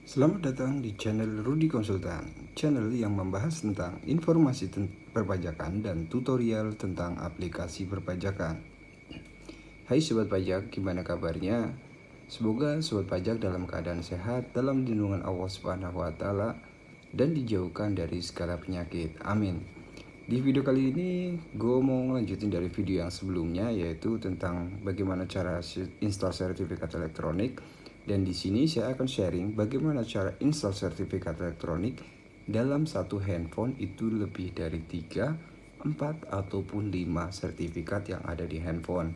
Selamat datang di channel Rudy Konsultan, channel yang membahas tentang informasi perpajakan dan tutorial tentang aplikasi perpajakan. Hai Sobat Pajak, gimana kabarnya? Semoga Sobat Pajak dalam keadaan sehat, dalam lindungan Allah Subhanahu wa Ta'ala, dan dijauhkan dari segala penyakit. Amin. Di video kali ini, gue mau ngelanjutin dari video yang sebelumnya, yaitu tentang bagaimana cara install sertifikat elektronik. Dan di sini saya akan sharing bagaimana cara install sertifikat elektronik dalam satu handphone itu lebih dari 3, 4, ataupun 5 sertifikat yang ada di handphone.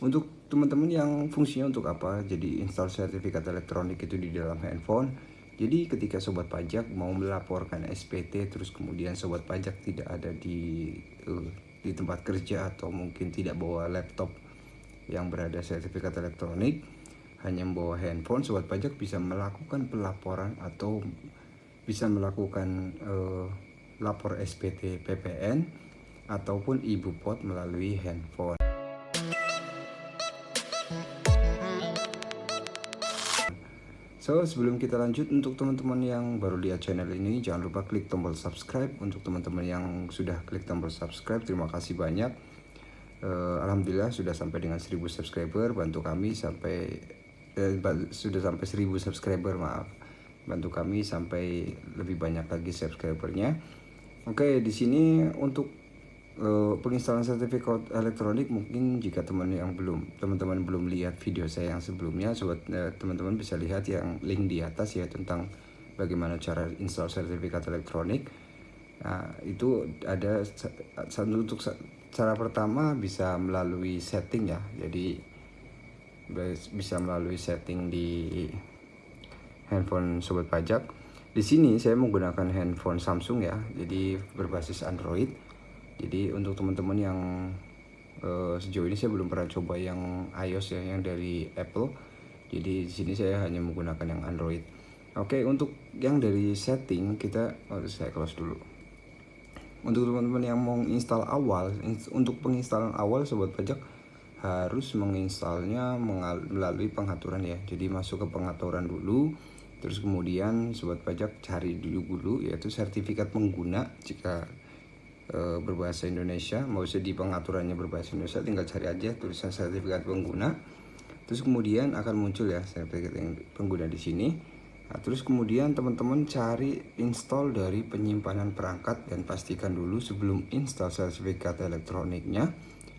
Untuk teman-teman yang fungsinya untuk apa, jadi install sertifikat elektronik itu di dalam handphone. Jadi ketika sobat pajak mau melaporkan SPT, terus kemudian sobat pajak tidak ada di tempat kerja, atau mungkin tidak bawa laptop yang berada sertifikat elektronik, hanya membawa handphone, sobat pajak bisa melakukan pelaporan atau bisa melakukan lapor SPT PPN ataupun iBupot melalui handphone. So, sebelum kita lanjut, untuk teman-teman yang baru lihat channel ini, jangan lupa klik tombol subscribe. Untuk teman-teman yang sudah klik tombol subscribe, terima kasih banyak. Alhamdulillah sudah sampai dengan 1000 subscriber. Bantu kami sampai sudah sampai 1000 subscriber, maaf. Bantu kami sampai lebih banyak lagi subscribernya. Oke, di sini untuk penginstalan sertifikat elektronik, mungkin jika teman-teman belum lihat video saya yang sebelumnya, teman-teman bisa lihat yang link di atas ya, tentang bagaimana cara install sertifikat elektronik. Nah, itu ada untuk cara pertama bisa melalui setting ya. Jadi bisa melalui setting di handphone sobat pajak. Di sini saya menggunakan handphone Samsung ya, jadi berbasis Android. Jadi untuk teman-teman yang sejauh ini saya belum pernah coba yang iOS ya, yang dari Apple. Jadi di sini saya hanya menggunakan yang Android. Oke, untuk yang dari setting saya close dulu. Untuk teman-teman yang mau install awal, untuk penginstalan awal sobat pajak harus menginstalnya melalui pengaturan ya. Jadi masuk ke pengaturan dulu, terus kemudian sobat pajak cari dulu yaitu sertifikat pengguna. Jika berbahasa Indonesia, mau di pengaturannya berbahasa Indonesia, tinggal cari aja tulisan sertifikat pengguna. Terus kemudian akan muncul ya sertifikat pengguna di sini. Nah, terus kemudian teman-teman cari install dari penyimpanan perangkat, dan pastikan dulu sebelum install sertifikat elektroniknya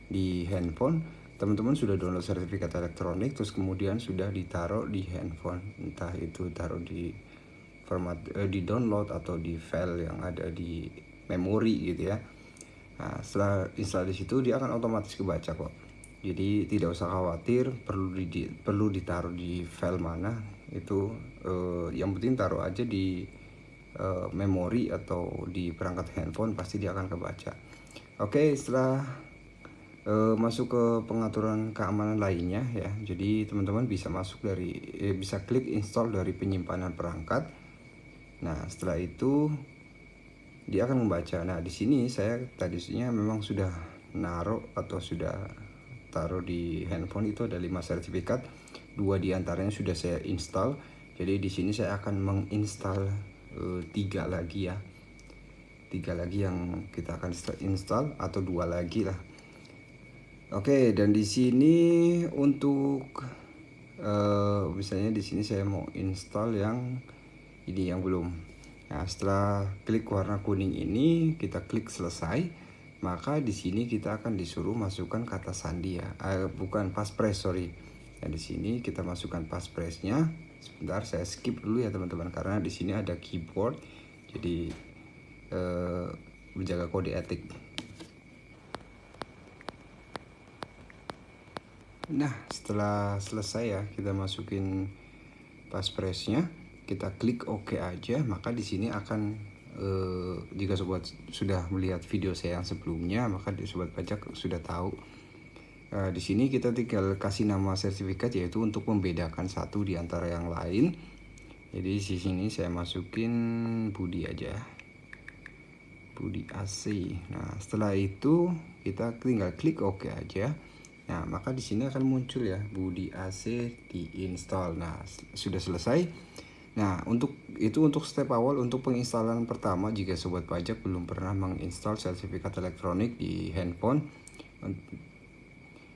di handphone, teman-teman sudah download sertifikat elektronik, terus kemudian sudah ditaruh di handphone, entah itu taruh di format di download atau di file yang ada di memori gitu ya. Nah, setelah install di situ, dia akan otomatis kebaca kok. Jadi tidak usah khawatir perlu ditaruh di file mana itu, yang penting taruh aja di memori atau di perangkat handphone, pasti dia akan kebaca. Oke, setelah masuk ke pengaturan keamanan lainnya ya, jadi teman-teman bisa bisa klik install dari penyimpanan perangkat. Nah, setelah itu dia akan membaca. Nah, di sini saya tadinya memang sudah naruh atau sudah taruh di handphone itu ada 5 sertifikat, 2 diantaranya sudah saya install. Jadi di sini saya akan menginstal 3 lagi ya, 3 lagi yang kita akan install, atau 2 lagi lah. Oke, dan di sini untuk misalnya di sini saya mau install yang ini yang belum. Nah, setelah klik warna kuning ini, kita klik selesai, maka di sini kita akan disuruh masukkan kata sandi ya, bukan passphrase, sorry. Nah, di sini kita masukkan passphrase-nya. Sebentar, saya skip dulu ya teman-teman, karena di sini ada keyboard, jadi menjaga kode etik. Nah, setelah selesai ya, kita masukin passphrase-nya, kita klik OK aja, maka di sini akan jika sobat sudah melihat video saya yang sebelumnya, maka sobat pajak sudah tahu. Di sini kita tinggal kasih nama sertifikat, yaitu untuk membedakan satu di antara yang lain. Jadi di sini saya masukin Budi aja, Budi AC. Nah, setelah itu kita tinggal klik OK aja. Nah, maka di sini akan muncul ya Budi AC diinstal. Nah, sudah selesai. Nah, untuk step awal untuk penginstalan pertama, jika sobat pajak belum pernah menginstal sertifikat elektronik di handphone,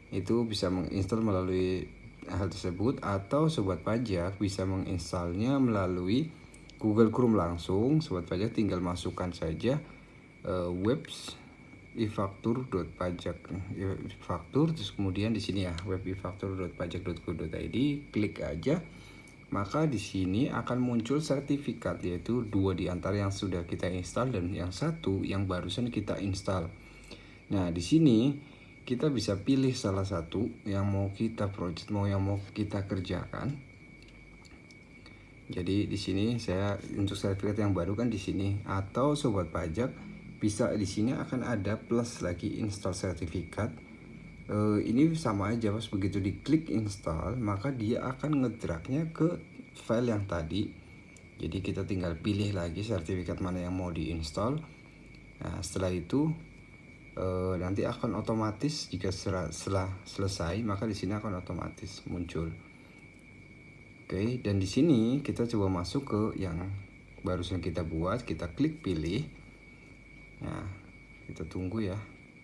itu bisa menginstal melalui hal tersebut, atau sobat pajak bisa menginstalnya melalui Google Chrome langsung. Sobat pajak tinggal masukkan saja webs ifaktur.pajak ifaktur, terus kemudian di sini ya web ifaktur.pajak.go.id, klik aja, maka di sini akan muncul sertifikat, yaitu 2 di antara yang sudah kita install dan yang satu yang barusan kita install. Nah, di sini kita bisa pilih salah satu yang mau kita yang mau kita kerjakan. Jadi di sini saya untuk sertifikat yang baru kan di sini, atau sobat pajak bisa di sini akan ada plus lagi install sertifikat. Ini sama aja, pas begitu diklik install maka dia akan ngedragnya ke file yang tadi. Jadi kita tinggal pilih lagi sertifikat mana yang mau diinstal. Nah, setelah itu nanti akan otomatis, jika setelah selesai maka di sini akan otomatis muncul. Oke, dan di sini kita coba masuk ke yang barusan kita buat, kita klik pilih. Nah, kita tunggu ya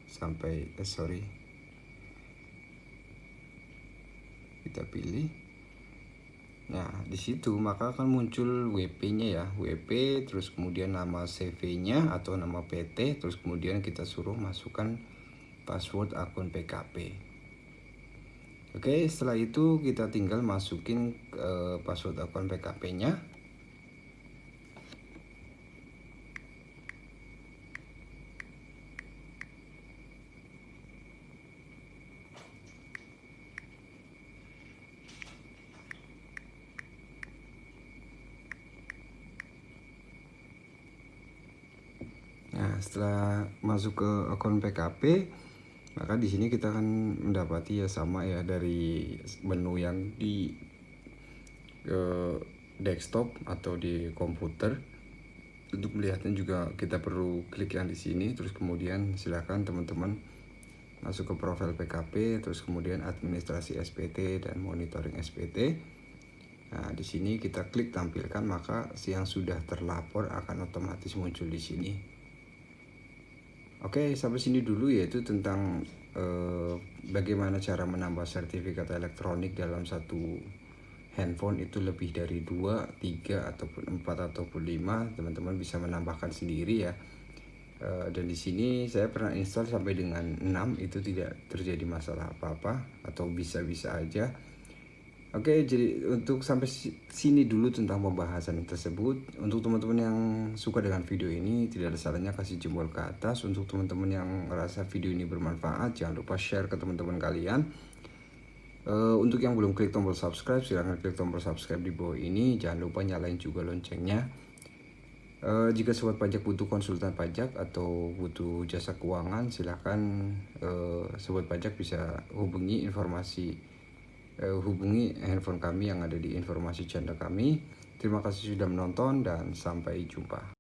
sampai kita pilih. Nah, di situ maka akan muncul WP-nya ya, WP, terus kemudian nama CV-nya atau nama PT, terus kemudian kita suruh masukkan password akun PKP. Oke, setelah itu kita tinggal masukin password akun PKP-nya. Nah, setelah masuk ke akun PKP, maka di sini kita akan mendapati ya sama ya, dari menu yang di desktop atau di komputer. Untuk melihatnya juga kita perlu klik yang di sini, terus kemudian silakan teman-teman masuk ke profil PKP, terus kemudian administrasi SPT dan monitoring SPT. Nah, di sini kita klik tampilkan, maka yang sudah terlapor akan otomatis muncul di sini. Oke, sampai sini dulu yaitu tentang bagaimana cara menambah sertifikat elektronik dalam satu handphone. Itu lebih dari 2, 3, ataupun 4, ataupun 5, teman-teman bisa menambahkan sendiri ya. Dan di sini saya pernah install sampai dengan 6, itu tidak terjadi masalah apa-apa atau bisa-bisa aja. Oke, jadi untuk sampai sini dulu tentang pembahasan tersebut. Untuk teman-teman yang suka dengan video ini, tidak ada salahnya kasih jempol ke atas. Untuk teman-teman yang merasa video ini bermanfaat, jangan lupa share ke teman-teman kalian. Untuk yang belum klik tombol subscribe, silahkan klik tombol subscribe di bawah ini. Jangan lupa nyalain juga loncengnya. Jika sobat pajak butuh konsultan pajak atau butuh jasa keuangan, silahkan sobat pajak bisa hubungi handphone kami yang ada di informasi channel kami. Terima kasih sudah menonton dan sampai jumpa.